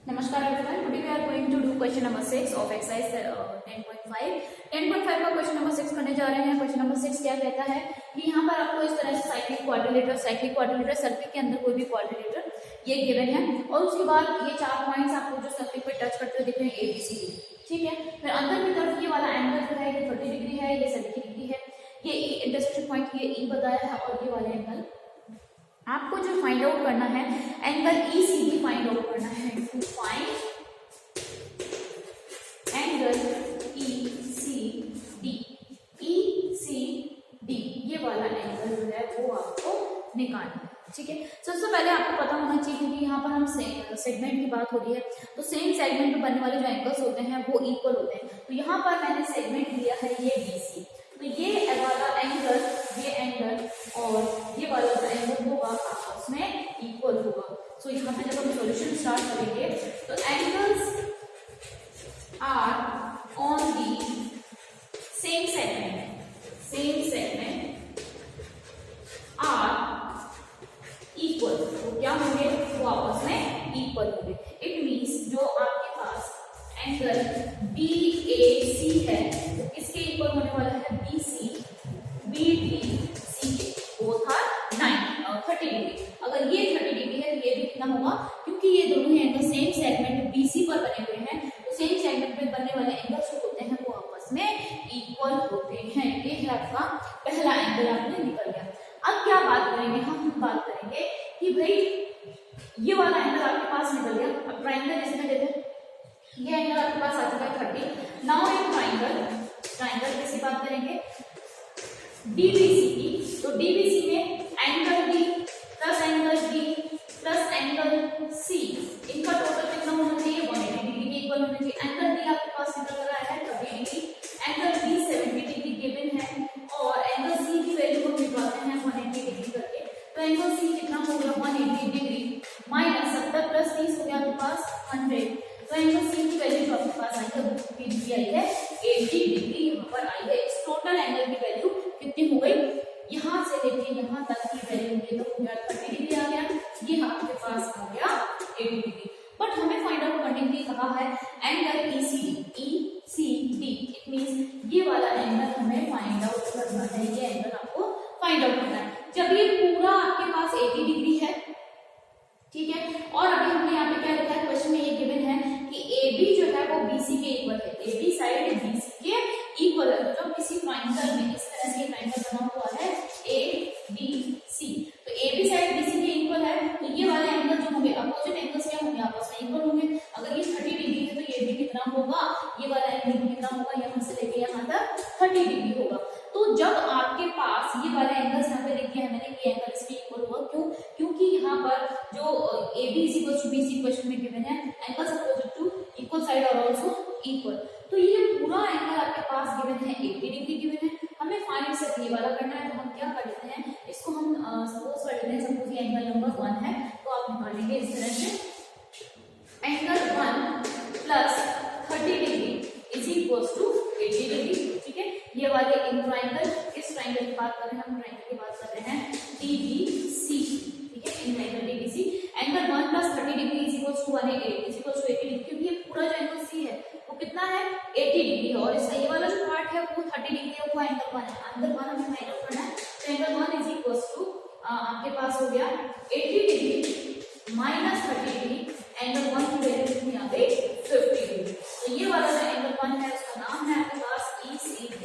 नमस्कार everyone, today we are going to do question number 6 of exercise 10.5 10.5 का question number 6 करने जा रहे हैं। क्वेश्चन नंबर 6 क्या कहता है कि यहाँ पर आपको इस तरह से साइक्लिक क्वाड्रिलेटरल सर्किल के अंदर कोई भी क्वाड्रिलेटर ये गिवन है और उसके बाद ये चार पॉइंट्स आपको जो सर्किल पे टच करते हुए दिख रहे हैं ABCD, ठीक है। फिर अंदर की तरफ ये वाला एंगल जो है ये 30 डिग्री है, ये 70 डिग्री है, ये इंटरसेक्शन पॉइंट ये E बताया है और ये वाला एंगल आपको जो फाइंड आउट करना है एंगल ECD फाइंड आउट करना है। टू फाइंड एंगल ECD ये वाला एंगल जो है वो आपको निकालना है, ठीक है। सबसे पहले आपको पता होना चाहिए क्योंकि यहाँ पर हम सेगमेंट की बात हो रही है तो सेम सेगमेंट में बनने वाले जो एंगल्स होते हैं वो इक्वल होते हैं। तो यहाँ पर मैंने सेगमेंट लिया है ये BC, तो ये वाला एंगल ये एंगल और ये वाला जो एंगल होगा आपस में इक्वल होगा। सो यहाँ पे जब हम सॉल्यूशन स्टार्ट करेंगे तो angles are on the same segment are equal, तो क्या होंगे वो आपस में इक्वल होंगे। इट मीन्स जो आपके पास एंगल BAC है तो किसके इक्वल होने वाला है BDC के, वो था 30 डिग्री। अगर ये 30 डिग्री है तो ये भी कितना होगा, क्योंकि ये दोनों एंगल सेम सेगमेंट BC पर बने हुए हैं तो सेम सेगमेंट में बनने वाले एंगल्स जो होते हैं वो आपस में इक्वल होते हैं। ये है आपका पहला एंगल आपने निकल गया। अब क्या बात करेंगे हम बात करेंगे कि भाई ये वाला एंगल आपके पास निकल गया। अब ट्राइंगल इसमें देते हैं, ये एंगल आपके पास आ चुका है 30। नाउ इन ट्राइंगल किसकी बात करेंगे DBC की। तो DBC में angle D plus angle D plus angle C इनका टोटल कितना होना चाहिए 180 डिग्री के इक्वल होना चाहिए। एंगल D आपके पास निकल रहा है 30 degree, angle B 70 degree given है और एंगल C की वैल्यू हम निकालते हैं 180 डिग्री करके। तो एंगल C कितना हो गया 180 डिग्री माइनस 70 प्लस 30 हो गया आपके पास 100। तो एंगल C की वैल्यू जो आपके पास आई है वो कितनी डिग्री आई है 80 डिग्री यहाँ पर आई है। इस टोटल एंगल की वैल्यू कितनी हो गई, यहाँ से लेके यहाँ तक की वैल्यू ये तो हो गया 30 डिग्री आ गया, ये आपके पास आ गया 80 डिग्री। बट हमें फाइंड आउट करने के लिए कहा है एंगल ECD। इट मींस ये वाला एंगल हमें फाइंड आउट करना है, ये एंगल आपको फाइंड आउट करना है। जब ये पूरा आपके पास 80 डिग्री है, ठीक है, और अभी हमने यहाँ पे क्या लिखा है क्वेश्चन में ये गिवन है कि AB जो है वो BC के इक्वल है, AB साइड BC के इक्वल है। तो जब किसी ट्राइंगल में इस तरह से ट्राइंगल बना हुआ है ABC, तो AB साइड BC के इक्वल है तो ये वाले एंगल जो होंगे अपोजिट एंगल्स क्या होंगे आपस में इक्वल होंगे। अगर ये 30 डिग्री है तो ये भी कितना होगा, ये वाला एंगल भी कितना होगा, यहाँ से लेके यहाँ तक 30 डिग्री होगा। तो जब आपके पास ये वाले एंगल्स यहाँ पे लिखे हैं मैंने ये एंगल इसके इक्वल हुआ, क्यों, क्योंकि यहाँ पर जो AB BC क्वेश्चन में गिवन है angles opposite to equal side और आल्सो इक्वल। तो ये पूरा एंगल आपके पास गिवन है 80 डिग्री गिवन है, हमें फाइंड सिर्फ ये वाला करना है। तो हम क्या कर लेते हैं, इसको हम सपोज कर लेते हैं, सपोज ये एंगल नंबर 1 है तो आप निकालेंगे इस तरह से angle 1 plus 30 degree is equals to 80 degree, ठीक है। ये वाले इन ट्राइंगल, इस ट्राइंगल की बात कर रहे हैं हम, ट्राइंगल की बात कर रहे हैं DBC, ठीक है, in triangle DBC angle 1 plus 30 degree is equals to 180 is equals to 80 degree, क्योंकि ये पूरा जो एंगल C है वो कितना है 80 डिग्री है और इसका ये वाला जो पार्ट है वो 30 डिग्री है, वो एंगल 1 है। एंगल 1 हमें फाइंड आउट करना है, तो एंगल 1 इज इक्वल्स टू आपके पास हो गया 80 डिग्री माइनस 30 डिग्री, एंगल 1 की वैल्यू कितनी आ गई 50 डिग्री। तो ये वाला जो एंगल 1 है उसका नाम है आपके पास ECD,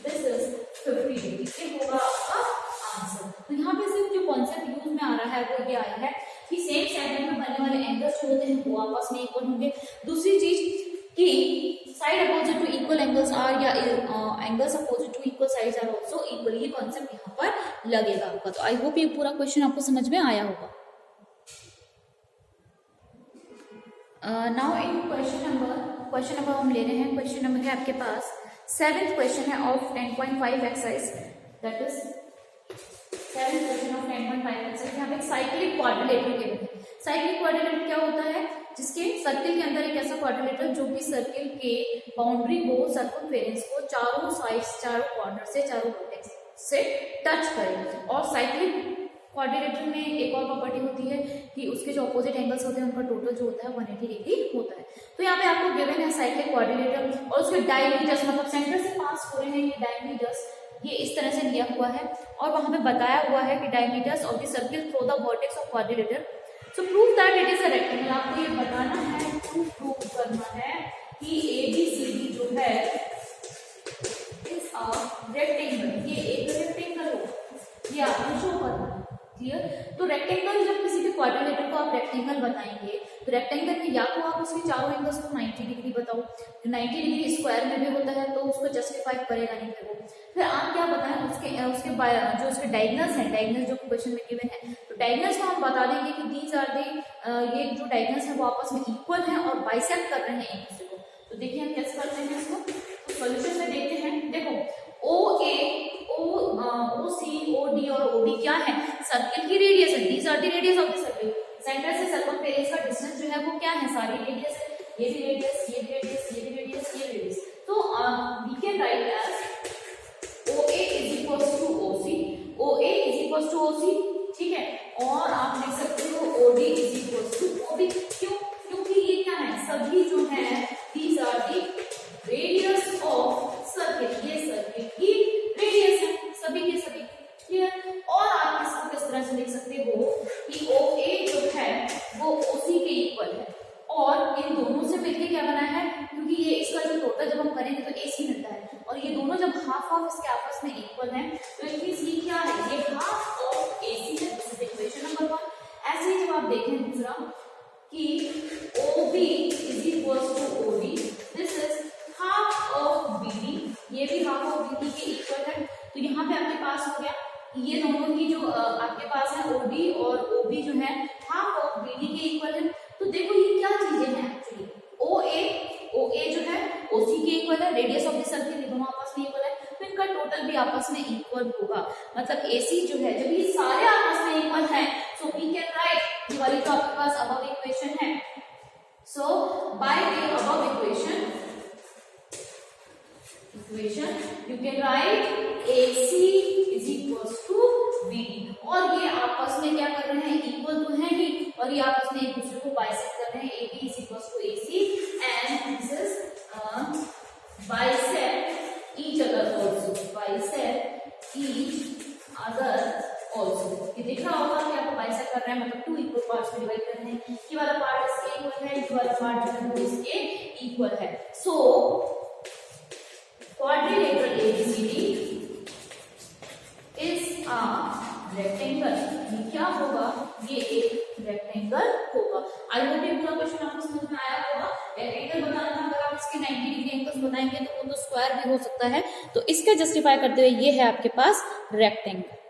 दिस इज 50 डिग्री, ये होगा आपका आंसर। तो यहाँ पे सिर्फ जो कॉन्सेप्ट यूज में आ रहा है वो ये आया है कि सेम सेगमेंट में बनने वाले एंगल्स जो होते हैं वो आपस में इक्वल होंगे। दूसरी चीज कि side opposite to equal angles are या angles opposite to equal sides are also equal, ये कॉन्सेप्ट यहाँ पर लगेगा आपका। तो आई होप ये पूरा क्वेश्चन आपको समझ में आया होगा। नाउ इन क्वेश्चन नंबर हम ले रहे हैं, क्वेश्चन नंबर है आपके पास 7th क्वेश्चन है of 10.5 exercise, that is 7th question of 10.5 exercise. यहाँ पे साइक्लिक क्वाड्रिलेटरल गिवन है। साइक्लिक क्वाड्रिलेटरल क्या होता है, जिसके सर्किल के अंदर एक ऐसा क्वाड्रिलेटरल जो कि सर्किल के बाउंड्री को, सर्कमफेरेंस को चारों साइड्स, चारों कॉर्नर से, चारों वर्टेक्स से टच करे। और साइक्लिक क्वाड्रिलेटरल में एक और प्रॉपर्टी होती है कि उसके जो अपोजिट एंगल्स होते हैं उनका टोटल जो होता है 180 डिग्री होता है। तो यहाँ पे आपको गिवन है साइक्लिक क्वाड्रिलेटरल और उसके डायमीटर्स मतलब सेंटर से पास हो रहे हैं ये डायमीटर्स, ये इस तरह से लिया हुआ है और वहां पे बताया हुआ है कि diameters of the circle through the vertex of quadrilateral. So prove that it is a rectangle. आपको ये बताना है, प्रूव करना है कि ABCD जो है इज अ रेक्टेंगल, ये एक रेक्टेंगल हो, ये आपको शो करना है। क्लियर? तो रेक्टेंगल जब किसी भी क्वाड्रिलेटरल को आप रेक्टेंगल बताएंगे तो रेक्टेंगल में या तो आप उसके चारों एंगल्स को 90 डिग्री बताओ, 90 डिग्री स्क्वायर में भी होता है तो उसको जस्टिफाई करेगा नहीं फिर वो। फिर आप क्या बताएं उसके जो उसके डायगोनल्स हैं, डायगोनल्स जो क्वेश्चन में गिवन है तो डायगोनल्स को हम बता देंगे कि दीज आर द ये जो डायगोनल्स है वो आपस में इक्वल है और बाइसेक्ट कर रहे हैं एक दूसरे को। तो देखिए हम कैसे करते हैं इसको, तो सॉल्यूशन में देखते हैं। देखो OA OC OD और OB क्या है, सर्किल की रेडियस है, these are the radius of the circle. Centre से सर्कमफेरेंस का डिस्टेंस जो है वो क्या है, सारी रेडियस है, ये भी रेडियस, ये भी रेडियस, ये भी रेडियस, ये रेडियस। तो we can write as OA is equals to OC, OA is equals to OC, ठीक है। और आप लिख सकते हो OD is equals to OB। क्यों? क्योंकि ये क्या है, सभी जो है these are the radius of circle, ये सर्किल की रेडियस है सभी के सभी। क्लियर? और आप इसको किस तरह से लिख सकते हो कि OA जो है वो OC के इक्वल है और इन दोनों से मिलके क्या बना है, क्योंकि ये इसका जो टोटल जब हम करेंगे तो AC मिलता है और ये दोनों जब हाफ हाफ इसके आपस में इक्वल है तो ये क्या है, ये हाफ ऑफ AC है। This is equation number 1। ऐसे ही जब आप देखें दूसरा कि OB is equals to OD, this is half of BD, ये भी हाफ ऑफ BD के इक्वल है। तो यहाँ पे आपके पास हो गया ये दोनों ही जो आपके पास है OD और OB जो है हाफ ऑफ BD के इक्वल है। तो देखो ये क्या चीजें हैं एक्चुअली, OA जो है OC के इक्वल है, रेडियस ऑफ द सर्किल ये दोनों आपस में इक्वल है तो इनका टोटल भी आपस में इक्वल होगा। मतलब AC जो है जब ये सारे आपस में इक्वल है सो वी कैन राइट ये वाली जो आपके पास अबव इक्वेशन है। So by the above equation you can write AC is equals to BD और ये आपस में क्या कर रहे हैं, इक्वल तो है ही और ये आपस में एक दूसरे को बाइसेक्ट कर रहे हैं। AB is equals to AC and this is bisect each other also, bisect each other also। ये दिख रहा होगा कि आपको बाइसेक्ट कर रहे हैं मतलब 2 इक्वल पार्ट्स में डिवाइड कर रहे हैं, ये वाला पार्ट इसके इक्वल है, ये वाला पार्ट जो है वो इसके इक्वल है। सो quadrilateral ABCD is a rectangle। ये क्या होगा, ये एक रेक्टेंगल होगा। आई होप ये पूरा क्वेश्चन आपको समझ में आया होगा। रेक्टेंगल बताना था, अगर आप इसके 90 डिग्री एंगल्स बताएंगे तो वो तो स्क्वायर भी हो सकता है, तो इसके जस्टिफाई करते हुए ये है आपके पास रेक्टेंगल।